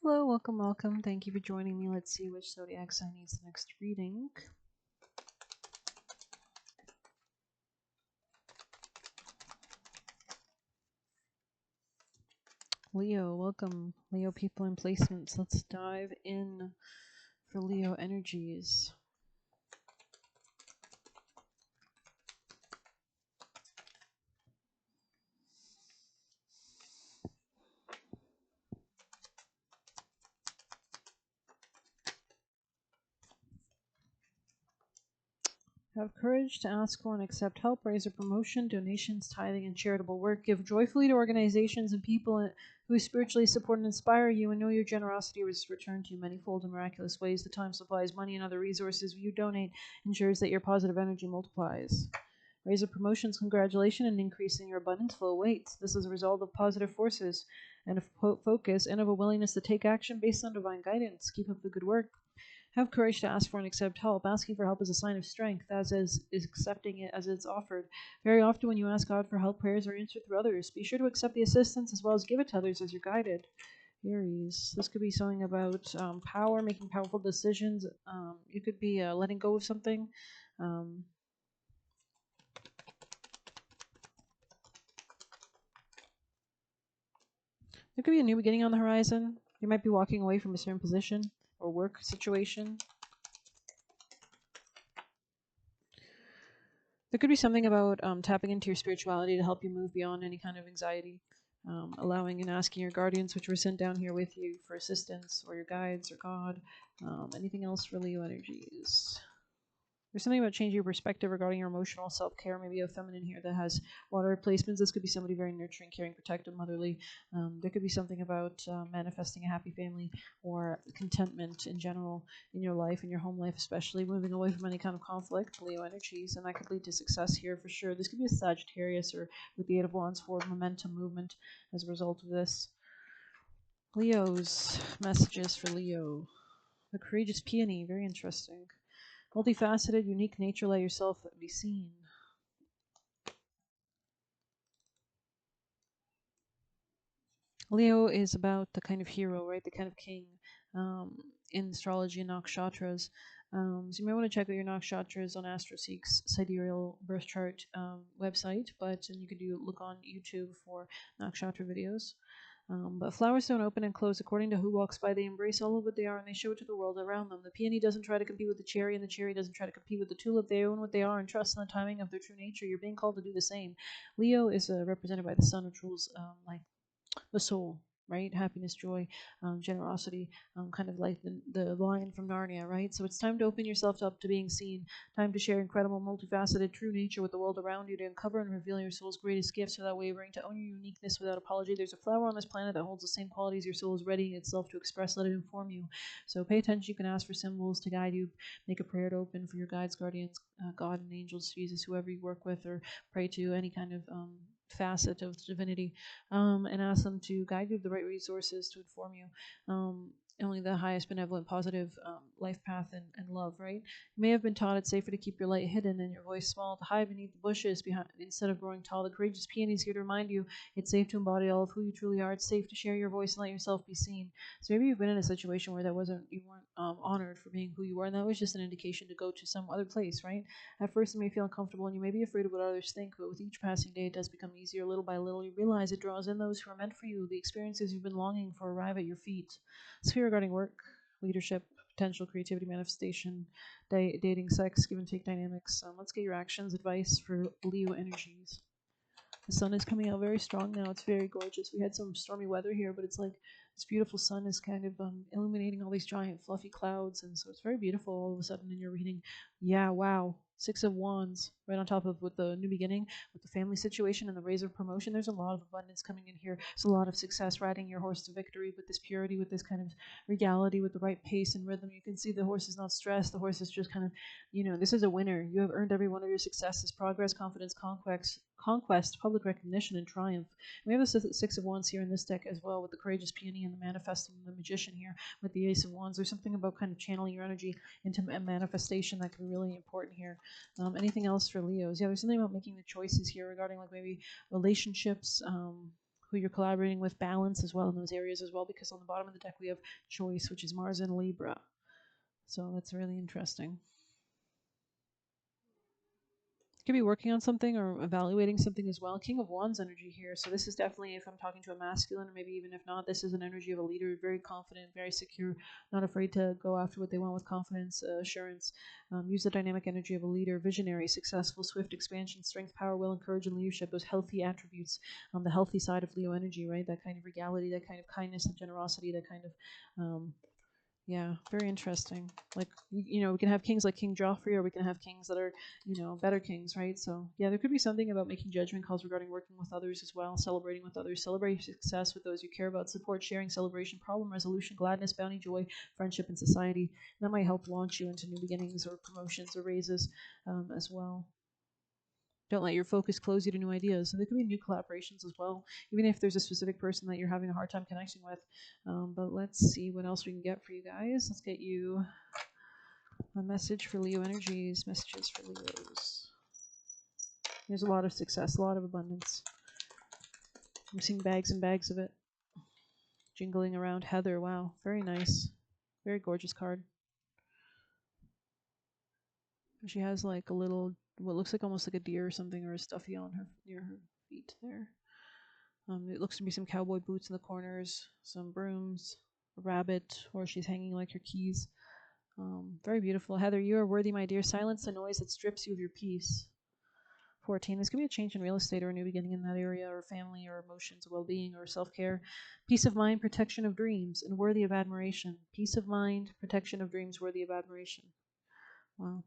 Hello, welcome, welcome. Thank you for joining me. Let's see which zodiac sign needs the next reading. Leo, welcome. Leo people and placements. Let's dive in for Leo energies. Have courage to ask for and accept help, raise a promotion, donations, tithing, and charitable work. Give joyfully to organizations and people who spiritually support and inspire you, and know your generosity is returned to you manifold and miraculous ways. The time supplies money and other resources you donate ensures that your positive energy multiplies. Raise of promotions, congratulations, and increase in your abundance flow awaits. This is a result of positive forces and of focus and of a willingness to take action based on divine guidance. Keep up the good work. Have courage to ask for and accept help. Asking for help is a sign of strength, as is accepting it as it's offered. Very often, when you ask God for help, prayers are answered through others. Be sure to accept the assistance as well as give it to others as you're guided. Aries. This could be something about power, making powerful decisions. You could be letting go of something. Um, there could be a new beginning on the horizon. You might be walking away from a certain position or work situation. There could be something about tapping into your spirituality to help you move beyond any kind of anxiety, allowing and asking your guardians, which were sent down here with you, for assistance, or your guides, or God. Anything else for Leo energies? There's something about changing your perspective regarding your emotional self-care. Maybe a feminine here that has water replacements. This could be somebody very nurturing, caring, protective, motherly. There could be something about manifesting a happy family or contentment in general in your life, in your home life, especially moving away from any kind of conflict, Leo energies, and that could lead to success here for sure. This could be a Sagittarius or with the Eight of Wands, forward momentum movement as a result of this. Leo's messages for Leo. The courageous peony, very interesting. Multifaceted, unique nature, let yourself be seen. Leo is about the kind of hero, right? The kind of king in astrology and nakshatras. So you might want to check out your nakshatras on AstroSeek's sidereal birth chart website, but and you could look on YouTube for nakshatra videos. But flowers don't open and close according to who walks by. They embrace all of what they are and they show it to the world around them. The peony doesn't try to compete with the cherry, and the cherry doesn't try to compete with the tulip. They own what they are and trust in the timing of their true nature. You're being called to do the same. Leo is represented by the sun, which rules like the soul, right? Happiness, joy, generosity, kind of like the lion from Narnia, right? So it's time to open yourself up to being seen, time to share incredible, multifaceted, true nature with the world around you, to uncover and reveal your soul's greatest gifts without wavering, to own your uniqueness without apology. There's a flower on this planet that holds the same qualities your soul is readying itself to express. Let it inform you. So pay attention. You can ask for symbols to guide you, make a prayer to open for your guides, guardians, God and angels, Jesus, whoever you work with, or pray to any kind of facet of divinity, and ask them to guide you with the right resources to inform you. Only the highest benevolent, positive life path and love, right? You may have been taught it's safer to keep your light hidden and your voice small, to hide beneath the bushes behind, instead of growing tall. The courageous peony is here to remind you it's safe to embody all of who you truly are. It's safe to share your voice and let yourself be seen. So maybe you've been in a situation where you weren't honored for being who you were, and that was just an indication to go to some other place, right? At first, it may feel uncomfortable, and you may be afraid of what others think, but with each passing day, it does become easier. Little by little, you realize it draws in those who are meant for you. The experiences you've been longing for arrive at your feet. Sphere regarding work, leadership, potential, creativity, manifestation, dating, sex, give and take dynamics. Let's get your actions, advice for Leo energies. The sun is coming out very strong now. It's very gorgeous. We had some stormy weather here, but it's like this beautiful sun is kind of illuminating all these giant fluffy clouds, and so it's very beautiful all of a sudden in your reading. Yeah, wow. Six of Wands, right on top of with the new beginning, with the family situation and the raise of promotion. There's a lot of abundance coming in here. There's a lot of success riding your horse to victory with this purity, with this kind of regality, with the right pace and rhythm. You can see the horse is not stressed. The horse is just kind of, this is a winner. You have earned every one of your successes: progress, confidence, conquest, public recognition, and triumph. And we have the Six of Wands here in this deck as well, with the courageous peony and the manifesting, the magician here with the Ace of Wands. There's something about kind of channeling your energy into a manifestation that can be really important here. Anything else for Leos? Yeah, there's something about making the choices here regarding like maybe relationships. who you're collaborating with, balance as well in those areas as well, because on the bottom of the deck we have choice, which is Mars in Libra. So that's really interesting. Could be working on something or evaluating something as well. King of Wands energy here. So this is definitely, if I'm talking to a masculine, or maybe even if not, this is an energy of a leader, very confident, very secure, not afraid to go after what they want with confidence, assurance. Use the dynamic energy of a leader, visionary, successful, swift expansion, strength, power, will, and courage, and leadership. Those healthy attributes, the healthy side of Leo energy, right? That kind of regality, that kind of kindness, that generosity, that kind of yeah, very interesting. Like, we can have kings like King Joffrey, or we can have kings that are, better kings, right? So, yeah, there could be something about making judgment calls regarding working with others as well, celebrating with others, celebrating success with those you care about, support, sharing, celebration, problem resolution, gladness, bounty, joy, friendship, and society. That might help launch you into new beginnings or promotions or raises as well. Don't let your focus close you to new ideas. So there could be new collaborations as well, even if there's a specific person that you're having a hard time connecting with. But let's see what else we can get for you guys. Let's get you a message for Leo energies, messages for Leos. There's a lot of success, a lot of abundance. I'm seeing bags and bags of it jingling around. Heather, wow, very nice. Very gorgeous card. She has like a little, what looks like almost like a deer or something, or a stuffy on her near her feet there. It looks to be some cowboy boots in the corners, some brooms, a rabbit, or she's hanging like her keys. Very beautiful. Heather, you are worthy, my dear. Silence the noise that strips you of your peace. 14. This could be a change in real estate or a new beginning in that area, or family, or emotions, well-being, or self-care. Peace of mind, protection of dreams, and worthy of admiration. Peace of mind, protection of dreams, worthy of admiration. Wow.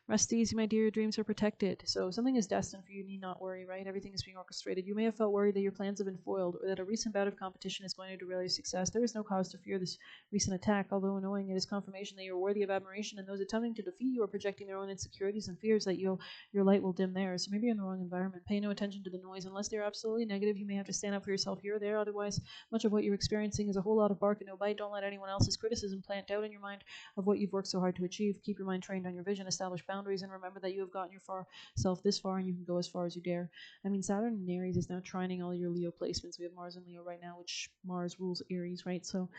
Rest easy, my dear. Your dreams are protected. So something is destined for you. You need not worry, right? Everything is being orchestrated. You may have felt worried that your plans have been foiled, or that a recent bout of competition is going to derail your success. There is no cause to fear this recent attack. Although annoying, it is confirmation that you are worthy of admiration, and those attempting to defeat you are projecting their own insecurities and fears that your light will dim theirs. So maybe you're in the wrong environment. Pay no attention to the noise. Unless they're absolutely negative, you may have to stand up for yourself here or there. Otherwise, much of what you're experiencing is a whole lot of bark and no bite. Don't let anyone else's criticism plant doubt in your mind of what you've worked so hard to achieve. Keep your mind trained on your vision. Establish boundaries, and remember that you have gotten your self this far, and you can go as far as you dare. I mean, Saturn in Aries is now trining all your Leo placements. We have Mars in Leo right now, which Mars rules Aries, right? So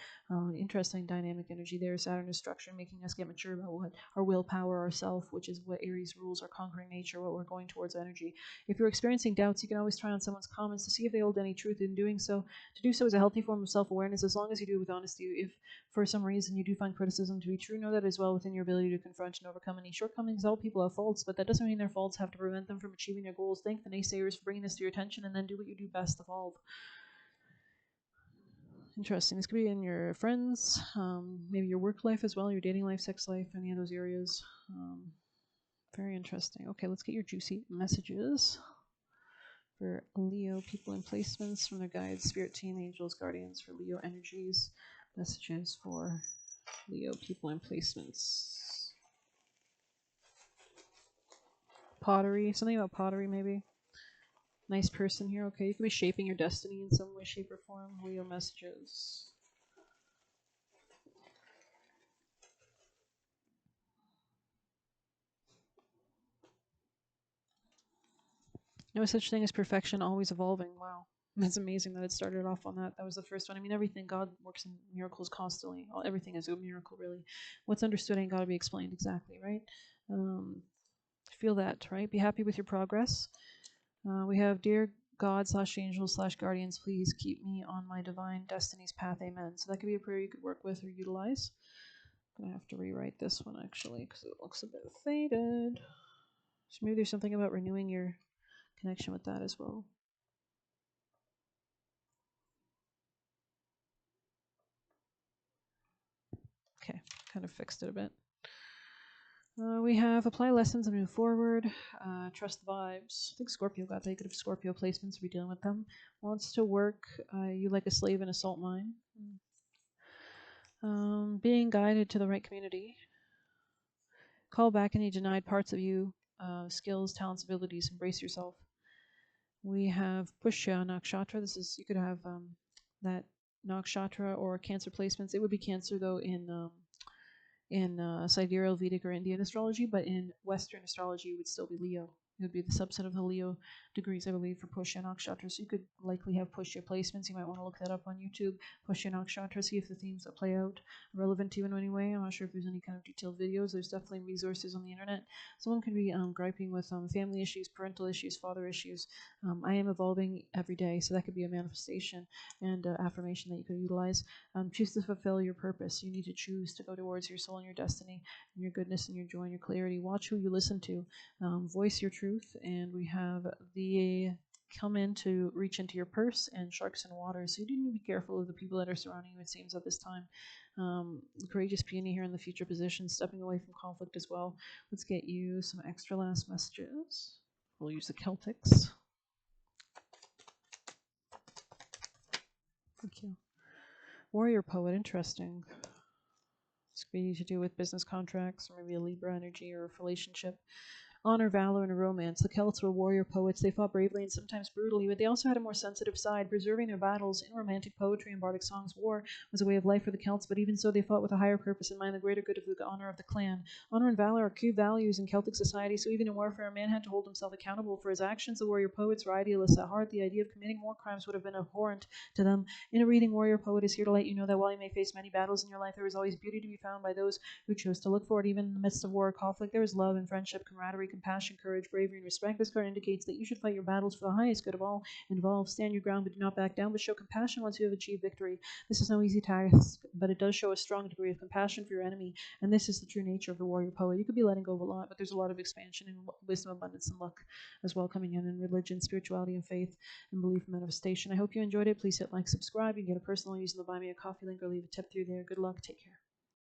interesting dynamic energy there. Saturn is structuring, making us get mature about what our willpower, our self, which is what Aries rules, our conquering nature, what we're going towards energy. If you're experiencing doubts, you can always try on someone's comments to see if they hold any truth in doing so. To do so is a healthy form of self-awareness, as long as you do it with honesty. If for some reason you do find criticism to be true, know that it is well within your ability to confront and overcome any shortcomings. All people have faults, but that doesn't mean their faults have to prevent them from achieving their goals. Thank the naysayers for bringing this to your attention, and then do what you do best, evolve. Interesting. This could be in your friends, maybe your work life as well, your dating life, sex life, any of those areas. Very interesting. Okay, let's get your juicy messages for Leo people and placements from their guides, spirit team, angels, guardians, for Leo energies. Messages for Leo people and placements. Pottery, something about pottery maybe. Nice person here. Okay, you could be shaping your destiny in some way, shape, or form. Leo messages. No such thing as perfection, always evolving. Wow. That's amazing that it started off on that. That was the first one. I mean, everything, God works in miracles constantly. Everything is a miracle, really. What's understood ain't got to be explained exactly, right? Feel that, right? Be happy with your progress. We have, dear God / angels / guardians, please keep me on my divine destiny's path. Amen. So that could be a prayer you could work with or utilize. I'm going to have to rewrite this one, actually, because it looks a bit faded. So maybe there's something about renewing your connection with that as well. Okay, kind of fixed it a bit. We have apply lessons and move forward. Trust the vibes. I think Scorpio got that. You could have Scorpio placements. Be dealing with them. Wants to work. You like a slave in a salt mine. Being guided to the right community. Call back any denied parts of you. Skills, talents, abilities. Embrace yourself. We have Pushya Nakshatra. This is, you could have that Nakshatra or Cancer placements. It would be Cancer though in sidereal, Vedic, or Indian astrology, but in Western astrology it would still be Leo. It would be the subset of the Leo degrees, I believe, for Pushya Nakshatra. So you could likely have Pushya placements. You might want to look that up on YouTube. Pushya Nakshatra, see if the themes that play out are relevant to you in any way. I'm not sure if there's any kind of detailed videos. There's definitely resources on the internet. Someone could be griping with family issues, parental issues, father issues. I am evolving every day, so that could be a manifestation and affirmation that you could utilize. Choose to fulfill your purpose. You need to choose to go towards your soul and your destiny, and your goodness and your joy and your clarity. Watch who you listen to. Voice your truth, and we have the come in to reach into your purse and sharks in water. So you do need to be careful of the people that are surrounding you, it seems, at this time. Courageous peony here in the future position, stepping away from conflict as well. Let's get you some extra last messages. We'll use the Celtics. Thank you. Warrior poet, interesting. It's could be to do with business contracts, or maybe a Libra energy or a relationship. Honor, valor, and romance. The Celts were warrior poets. They fought bravely and sometimes brutally, but they also had a more sensitive side, preserving their battles in romantic poetry and bardic songs. War was a way of life for the Celts, but even so, they fought with a higher purpose in mind, the greater good of the honor of the clan. Honor and valor are key values in Celtic society, so even in warfare, a man had to hold himself accountable for his actions. The warrior poets were idealists at heart. The idea of committing more crimes would have been abhorrent to them. In a reading, Warrior Poet is here to let you know that while you may face many battles in your life, there is always beauty to be found by those who chose to look for it. Even in the midst of war or conflict, there is love and friendship, camaraderie, compassion, courage, bravery, and respect. This card indicates that you should fight your battles for the highest good of all involved. Stand your ground, but do not back down, but show compassion once you have achieved victory. This is no easy task, but it does show a strong degree of compassion for your enemy, and this is the true nature of the warrior poet. You could be letting go of a lot, but there's a lot of expansion and wisdom, abundance, and luck as well coming in religion, spirituality, and faith, and belief and manifestation. I hope you enjoyed it. Please hit like, subscribe. You can get a personal using the Buy Me a Coffee link or leave a tip through there. Good luck. Take care.